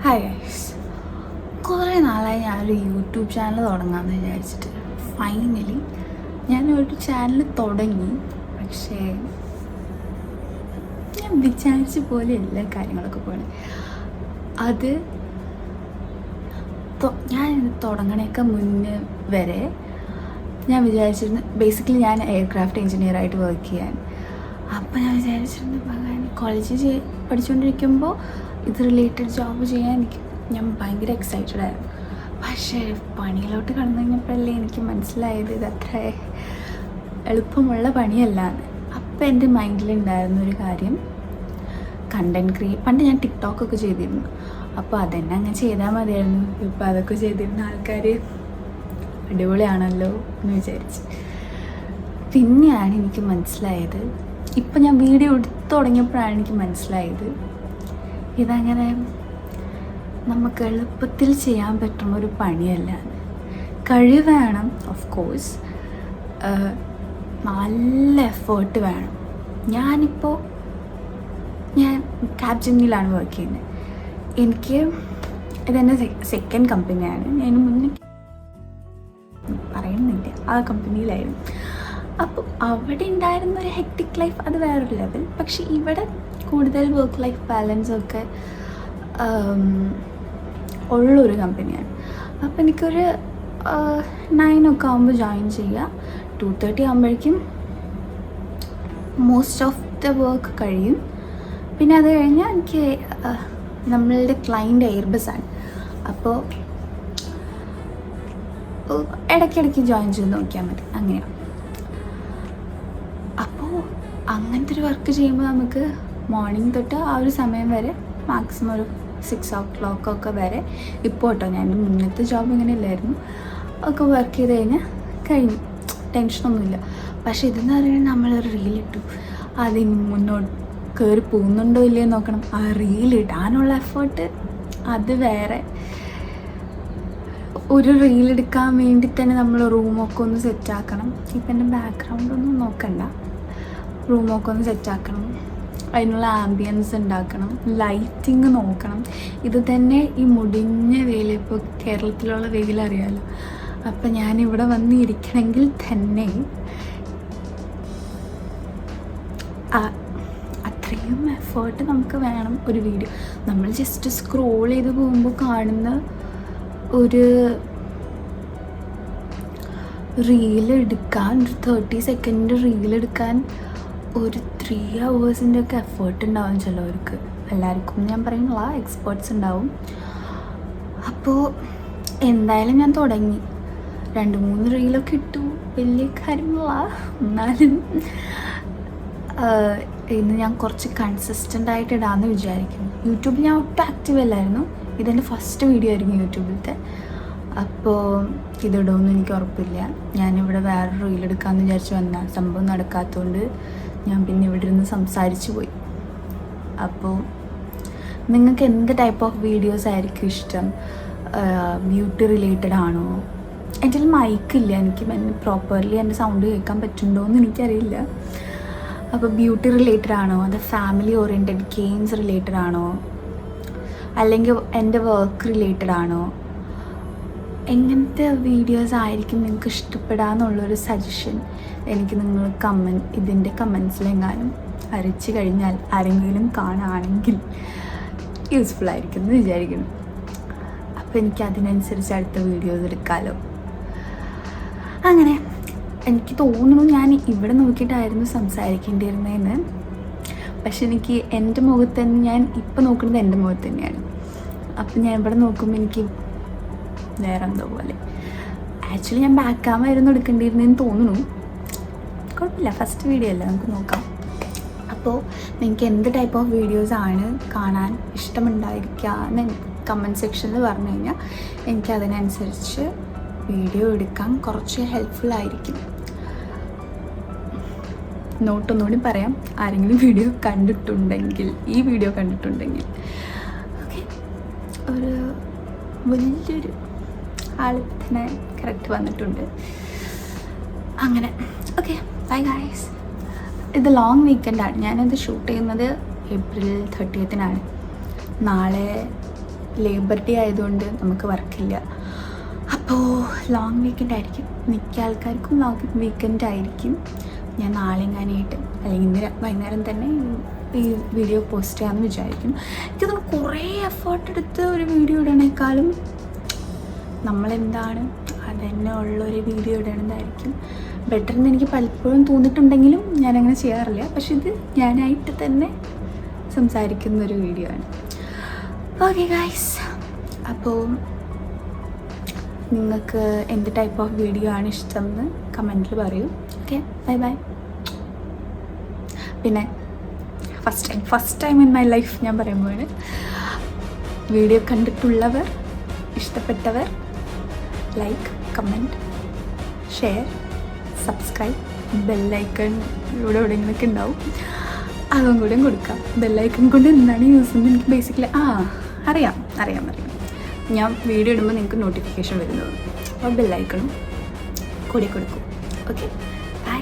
Hi guys, കുറേ നാളായി ഞാനൊരു യൂട്യൂബ് ചാനൽ തുടങ്ങാമെന്ന് വിചാരിച്ചിട്ട്. ഫൈനലി ഞാനൊരു ചാനൽ തുടങ്ങി. പക്ഷേ ഞാൻ വിചാരിച്ച പോലെ എല്ലാ കാര്യങ്ങളൊക്കെ പോകണേ. അത് ഞാൻ തുടങ്ങണേക്കാൾ മുന്നേ വരെ ഞാൻ വിചാരിച്ചിരുന്നു, ബേസിക്കലി ഞാൻ എയർക്രാഫ്റ്റ് എഞ്ചിനീയറായിട്ട് വർക്ക് ചെയ്യാൻ. അപ്പോൾ ഞാൻ വിചാരിച്ചിരുന്നു കോളേജിൽ പഠിച്ചുകൊണ്ടിരിക്കുമ്പോൾ ഇത് റിലേറ്റഡ് ജോബ് ചെയ്യാൻ ഞാൻ ഭയങ്കര എക്സൈറ്റഡ് ആയിരുന്നു. പക്ഷേ പണിയിലോട്ട് കടന്നു കഴിഞ്ഞപ്പോഴല്ലേ എനിക്ക് മനസ്സിലായത് ഇത് അത്ര എളുപ്പമുള്ള പണിയല്ലാന്ന്. അപ്പം എൻ്റെ മൈൻഡിലുണ്ടായിരുന്നൊരു കാര്യം, പണ്ട് ഞാൻ ടിക്ടോക്കൊക്കെ ചെയ്തിരുന്നു. അപ്പോൾ അതെന്നെ അങ്ങനെ ചെയ്താൽ മതിയായിരുന്നു. ഇപ്പോൾ അതൊക്കെ ചെയ്തിരുന്ന ആൾക്കാർ അടിപൊളിയാണല്ലോ എന്ന് വിചാരിച്ച്. പിന്നെയാണ് എനിക്ക് മനസ്സിലായത്, ഇപ്പം ഞാൻ വീഡിയോ എടുത്തു തുടങ്ങിയപ്പോഴാണ് എനിക്ക് മനസ്സിലായത് ഇതങ്ങനെ നമുക്ക് എളുപ്പത്തിൽ ചെയ്യാൻ പറ്റുന്ന ഒരു പണിയല്ല. കഴിവ് വേണം, ഓഫ് കോഴ്സ്, നല്ല എഫേർട്ട് വേണം. ഞാൻ ക്യാപ്ജെമിനിയിലാണ് വർക്ക് ചെയ്യുന്നത്. എനിക്ക് ഇതെൻ്റെ സെക്കൻഡ് കമ്പനിയാണ്. ഞാൻ മുന്നേ പറയുന്നില്ല, ആ കമ്പനിയിലായിരുന്നു. അപ്പോൾ അവിടെ ഉണ്ടായിരുന്നൊരു ഹെക്ടിക് ലൈഫ് അത് വേറൊരു ലെവൽ. പക്ഷെ ഇവിടെ കൂടുതൽ വർക്ക് ലൈഫ് ബാലൻസൊക്കെ ഉള്ളൊരു കമ്പനിയാണ്. അപ്പോൾ എനിക്കൊരു 9 ഒക്കെ ആകുമ്പോൾ ജോയിൻ ചെയ്യുക. 2:30 ആകുമ്പോഴേക്കും മോസ്റ്റ് ഓഫ് ദ വർക്ക് കഴിയും. പിന്നെ അത് കഴിഞ്ഞാൽ എനിക്ക് നമ്മളുടെ ക്ലൈൻറ്റ് എയർബസാണ്. അപ്പോൾ ഇടയ്ക്കിടയ്ക്ക് ജോയിൻ ചെയ്ത് നോക്കിയാൽ മതി, അങ്ങനെയാണ്. അപ്പോൾ അങ്ങനത്തെ ഒരു വർക്ക് ചെയ്യുമ്പോൾ നമുക്ക് മോർണിംഗ് തൊട്ട് ആ ഒരു സമയം വരെ, മാക്സിമം ഒരു 6 o'clock ഒക്കെ വരെ, ഇപ്പോൾ കേട്ടോ, ഞാൻ മുന്നത്തെ ജോബ് ഇങ്ങനെ ഇല്ലായിരുന്നു, ഒക്കെ വർക്ക് ചെയ്ത് കഴിഞ്ഞാൽ കഴിഞ്ഞു, ടെൻഷനൊന്നുമില്ല. പക്ഷേ ഇതെന്ന് പറയുന്നത് നമ്മളൊരു റീലിട്ടു, അതിന് മുന്നോട്ട് കയറി പോകുന്നുണ്ടോ ഇല്ലയോ നോക്കണം. ആ റീലിടാനുള്ള എഫേർട്ട് അത് വേറെ. ഒരു റീലെടുക്കാൻ വേണ്ടി തന്നെ നമ്മൾ റൂമൊക്കെ ഒന്ന് സെറ്റാക്കണം. ഇപ്പം എൻ്റെ ബാക്ക്ഗ്രൗണ്ടൊന്നും നോക്കണ്ട, റൂമൊക്കെ ഒന്ന് സെറ്റാക്കണം, അതിനുള്ള ആംബിയൻസ് ഉണ്ടാക്കണം, ലൈറ്റിങ് നോക്കണം. ഇത് തന്നെ ഈ മുടിഞ്ഞ വെയിൽ, ഇപ്പോൾ കേരളത്തിലുള്ള വെയിൽ അറിയാമല്ലോ. അപ്പം ഞാനിവിടെ വന്ന് ഇരിക്കണമെങ്കിൽ തന്നെ അത്രയും എഫേർട്ട് നമുക്ക് വേണം. ഒരു വീഡിയോ നമ്മൾ ജസ്റ്റ് സ്ക്രോൾ ചെയ്ത് പോകുമ്പോൾ കാണുന്ന ഒരു റീലെടുക്കാൻ, 30 സെക്കൻഡ് റീലെടുക്കാൻ ഒരു 3 hours ഒക്കെ എഫേർട്ട് ഉണ്ടാവും ചിലവർക്ക്. എല്ലാവർക്കും ഞാൻ പറയുന്നില്ല, എക്സ്പേർട്സ് ഉണ്ടാവും. അപ്പോൾ എന്തായാലും ഞാൻ തുടങ്ങി, 2-3 റീലൊക്കെ ഇട്ടു, വലിയ കാര്യമില്ല. എന്നാലും ഇന്ന് ഞാൻ കുറച്ച് കൺസിസ്റ്റൻ്റ് ആയിട്ട് ഇടാമെന്ന് വിചാരിക്കുന്നു. യൂട്യൂബിൽ ഞാൻ ഒട്ടും ആക്റ്റീവ് അല്ലായിരുന്നു. ഇതെൻ്റെ ഫസ്റ്റ് വീഡിയോ ആയിരുന്നു യൂട്യൂബിലത്തെ. അപ്പോൾ ഇതിടുമെന്ന് എനിക്ക് ഉറപ്പില്ല. ഞാനിവിടെ വേറെ റീലെടുക്കാമെന്ന് വിചാരിച്ച് വന്ന സംഭവം നടക്കാത്തതുകൊണ്ട് ഞാൻ പിന്നെ ഇവിടെ ഇരുന്ന് സംസാരിച്ച് പോയി. അപ്പോൾ നിങ്ങൾക്ക് എന്ത് ടൈപ്പ് ഓഫ് വീഡിയോസ് ആയിരിക്കും ഇഷ്ടം? ബ്യൂട്ടി റിലേറ്റഡ് ആണോ? എൻ്റെ മൈക്കില്ല, എനിക്ക് പ്രോപ്പർലി എൻ്റെ സൗണ്ട് കേൾക്കാൻ പറ്റുന്നുണ്ടോ എന്ന് എനിക്കറിയില്ല. അപ്പോൾ ബ്യൂട്ടി റിലേറ്റഡ് ആണോ, അത് ഫാമിലി ഓറിയൻറ്റഡ് ഗെയിംസ് റിലേറ്റഡ് ആണോ, അല്ലെങ്കിൽ എൻ്റെ വർക്ക് റിലേറ്റഡ് ആണോ? എങ്ങനത്തെ വീഡിയോസ് ആയിരിക്കും നിങ്ങൾക്ക് ഇഷ്ടപ്പെടാമെന്നുള്ളൊരു സജഷൻ എനിക്ക് നിങ്ങൾ ഇതിൻ്റെ കമൻസിലെങ്ങാനും അറിയിച്ചു കഴിഞ്ഞാൽ ആരെങ്കിലും കാണുകയാണെങ്കിൽ യൂസ്ഫുൾ ആയിരിക്കും എന്ന് വിചാരിക്കുന്നു. അപ്പോൾ എനിക്ക് അതിനനുസരിച്ച് അടുത്ത വീഡിയോസ് എടുക്കാമല്ലോ. അങ്ങനെ എനിക്ക് തോന്നുന്നു ഞാൻ ഇവിടെ നോക്കിയിട്ടായിരുന്നു സംസാരിക്കേണ്ടിയിരുന്നതെന്ന്. പക്ഷെ എനിക്ക് എൻ്റെ മുഖത്ത് തന്നെ, ഞാൻ ഇപ്പം നോക്കുന്നത് എൻ്റെ മുഖത്ത് തന്നെയാണ്. അപ്പം ഞാൻ ഇവിടെ നോക്കുമ്പോൾ എനിക്ക് വേറെ എന്തോ പോലെ. ആക്ച്വലി ഞാൻ ബാക്ക് ക്യാമറ എടുക്കേണ്ടിയിരുന്നെന്ന് തോന്നുന്നു. കുഴപ്പമില്ല, ഫസ്റ്റ് വീഡിയോ അല്ലേ, നമുക്ക് നോക്കാം. അപ്പോൾ നിങ്ങൾക്ക് എന്ത് ടൈപ്പ് ഓഫ് വീഡിയോസാണ് കാണാൻ ഇഷ്ടമുണ്ടായിരിക്കുക എന്ന് കമൻറ്റ് സെക്ഷനിൽ പറഞ്ഞു കഴിഞ്ഞാൽ എനിക്കതിനനുസരിച്ച് വീഡിയോ എടുക്കാൻ കുറച്ച് ഹെൽപ്ഫുൾ ആയിരിക്കും. നോട്ടൊന്നുകൂടി പറയാം, ആരെങ്കിലും ഈ വീഡിയോ കണ്ടിട്ടുണ്ടെങ്കിൽ ഓക്കെ. ഒരു വലിയൊരു ആളിപ്പത്തിന് കറക്റ്റ് വന്നിട്ടുണ്ട്. അങ്ങനെ ഓക്കെ, ബൈ ഗൈസ്. ഇത് ലോങ് വീക്കെൻഡാണ്. ഞാനത് ഷൂട്ട് ചെയ്യുന്നത് April 30th നാളെ ലേബർ ഡേ ആയതുകൊണ്ട് നമുക്ക് വർക്കില്ല. അപ്പോൾ ലോങ് വീക്കെൻഡ് ആയിരിക്കും, മിക്ക ആൾക്കാർക്കും ലോങ് വീക്കെൻഡ് ആയിരിക്കും. ഞാൻ നാളെ എങ്ങാനായിട്ട് അല്ലെങ്കിൽ ഇന്ന് വൈകുന്നേരം തന്നെ ഈ വീഡിയോ പോസ്റ്റ് ചെയ്യാമെന്ന് വിചാരിക്കുന്നു. എനിക്ക് തോന്നുന്നു കുറേ എഫേർട്ട് എടുത്ത് ഒരു വീഡിയോ ഇടണേക്കാളും നമ്മളെന്താണ് അതന്നെ ഉള്ളൊരു വീഡിയോ ഇടണതായിരിക്കും ബെറ്റർ എന്ന് എനിക്ക് പലപ്പോഴും തോന്നിയിട്ടുണ്ടെങ്കിലും ഞാനങ്ങനെ ചെയ്യാറില്ല. പക്ഷെ ഇത് ഞാനായിട്ട് തന്നെ സംസാരിക്കുന്നൊരു വീഡിയോ ആണ്. ഓക്കെ ഗൈസ്, അപ്പോൾ നിങ്ങൾക്ക് എന്ത് ടൈപ്പ് ഓഫ് വീഡിയോ ആണ് ഇഷ്ടം എന്ന് കമൻറ്റിൽ പറയൂ. Okay, bye bye. പിന്നെ first time in my life ഞാൻ പറയുമ്പോൾ വീഡിയോ കണ്ടിട്ടുള്ളവർ, ഇഷ്ടപ്പെട്ടവർ like, comment, share, subscribe, bell icon ഇവിടെ എവിടെയെങ്കിലൊക്കെ ഉണ്ടാവും, അതും കൂടെ കൊടുക്കാം. ബെല്ലൈക്കൺ കൊണ്ട് എന്താണ് യൂസ് ചെയ്യുന്നത് എനിക്ക് ബേസിക്കലി അറിയാം. ഞാൻ വീഡിയോ ഇടുമ്പോൾ നിങ്ങൾക്ക് നോട്ടിഫിക്കേഷൻ വരുന്നത്, അപ്പോൾ ബെല്ലൈക്കണും കൂടി കൊടുക്കും. Okay, by.